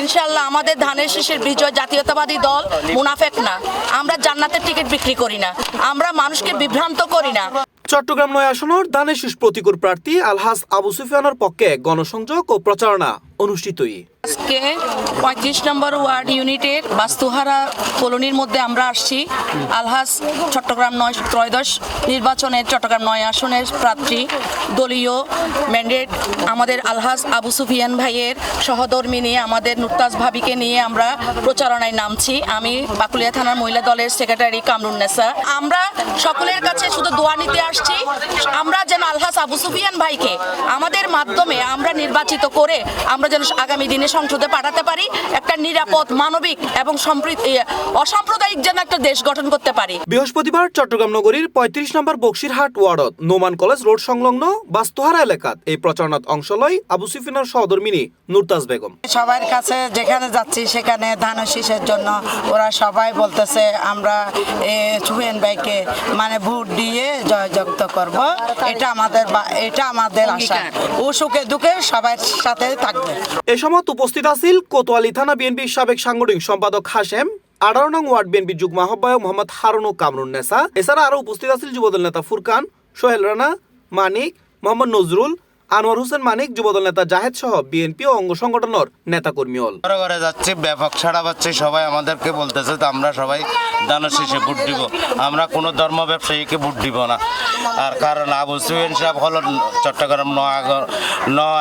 ইনশাআল্লাহ আমাদের ধানের শীষের বিজয় জাতীয়তাবাদী দল মুনাফেক না। আমরা জান্নাতের টিকিট বিক্রি করি না, আমরা মানুষকে বিভ্রান্ত করি না। চট্টগ্রাম ৯ আসনের ধানের শীষ প্রতিকূল প্রার্থী আলহাজ আবু সুফিয়ানের পক্ষে গণসংযোগ ও প্রচারণা অনুষ্ঠিতই। আজকে ৩৫ নম্বর ওয়ার্ড ইউনিটের বাস্তুহারা কলোনির মধ্যে আমরা আসছি। আলহাজ চট্টগ্রাম ৯ ত্রয়োদশ নির্বাচনের চট্টগ্রাম ৯ আসনের প্রার্থী দলীয় ম্যান্ডেট আমাদের আলহাজ আবু সুফিয়ান ভাইয়ের সহধর্মী নিয়ে আমাদের নুরতাজ ভাবিকে নিয়ে আমরা প্রচারণায় নামছি। আমি বাকুলিয়া থানার মহিলা দলের সেক্রেটারি কামরুন্নেসা। আমরা সকলের কাছে শুধু দোয়া নিতে আসছি, আমরা যেন আলহাজ আবু সুফিয়ান ভাইকে আমাদের মাধ্যমে আমরা নির্বাচিত করে আমরা যেন আগামী দিনে সংসদে পাঠাতে পারি, একটা নিরাপদ, মানবিক এবং অসাম্প্রদায়িক যেন একটা দেশ গঠন করতে পারি। বৃহস্পতিবার চট্টগ্রাম নগরীর ৩৫ নম্বর বক্সিরহাট ওয়ার্ডত নোমান কলেজ রোড সংলগ্ন বাস্তুহারা এলাকাত এই প্রচারণাত অংশ লয় আবু সুফিয়ানের সহধর্মিনী নুরতাজ বেগম। সবার কাছে যেখানে যাচ্ছি সেখানে ধানের শীষের জন্য ওরা সবাই বলতেছে আমরা সুফিয়ান ভাইকে মানে ভোট দিয়ে জয়যুক্ত করব। এটা আমাদের আশা। ও সুখে দুঃখে সবার সাথে থাকবে। এ সময় উপস্থিত আছিল কোতোয়ালি থানা বিএনপির সাবেক সাংগঠনিক সম্পাদক হাশেম, ১৮ নং ওয়ার্ড বিএনপি যুগ্ম আহ্বায়ক মোহাম্মদ হারুন ও কামরুন্নেসা। এছাড়া আরো উপস্থিত আছিল যুবদল নেতা ফুরকান, সোহেল রানা, মানিক, মোহাম্মদ নজরুল, আনোয়ার হোসেন মানিক, যুবদল নেতা জাহেদ সহ বিএনপি ও অঙ্গ সংগঠনের নেতাকর্মী হল। ঘরে ঘরে যাচ্ছে, ব্যাপক সাড়া পাচ্ছে, সবাই আমাদেরকে বলতেছে তো আমরা সবাই ধানের শীষে ভোট দিব, আমরা কোনো ধর্ম ব্যবসায়ীকে ভোট দিব না। আর কারণ আবু সুফিয়ান সাহেব হল চট্টগ্রাম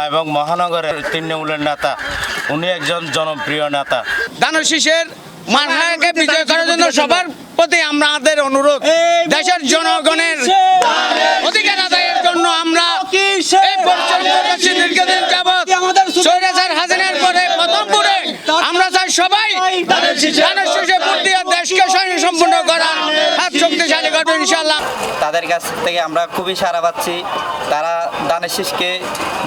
এবং মহানগরের তৃণমূলের নেতা, উনি একজন জনপ্রিয় নেতা। ধানের শীষের মার্কাকে বিজয় করার জন্য সবার প্রতি আমাদের অনুরোধ, দেশের জনগণের অধিকার আদায়ের জন্য আমরা এই পরিচালনা করছি দীর্ঘদিন যাবৎ। স্বৈরাচার হাসিনার পরে প্রথম ভোটে আমরা চাই সবাই ধানের শীষে ভোট দিয়ে দেশকে স্বয়ংসম্পূর্ণ করার হাত শক্তিশালী করবে ইনশাআল্লাহ। তাদের কাছ থেকে আমরা খুবই সাড়া পাচ্ছি, তারা ধানের শীষকে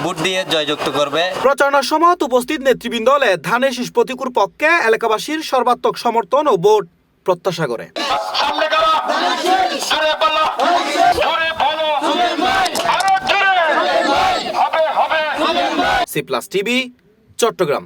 ভোট দিয়ে জয়যুক্ত করবে। প্রচারণার সময় উপস্থিত নেতৃবৃন্দ হলে ধানের শীষ প্রতিকূল পক্ষে এলাকাবাসীর সর্বাত্মক সমর্থন ও ভোট প্রত্যাশা করে। C plus TV, Chittagong.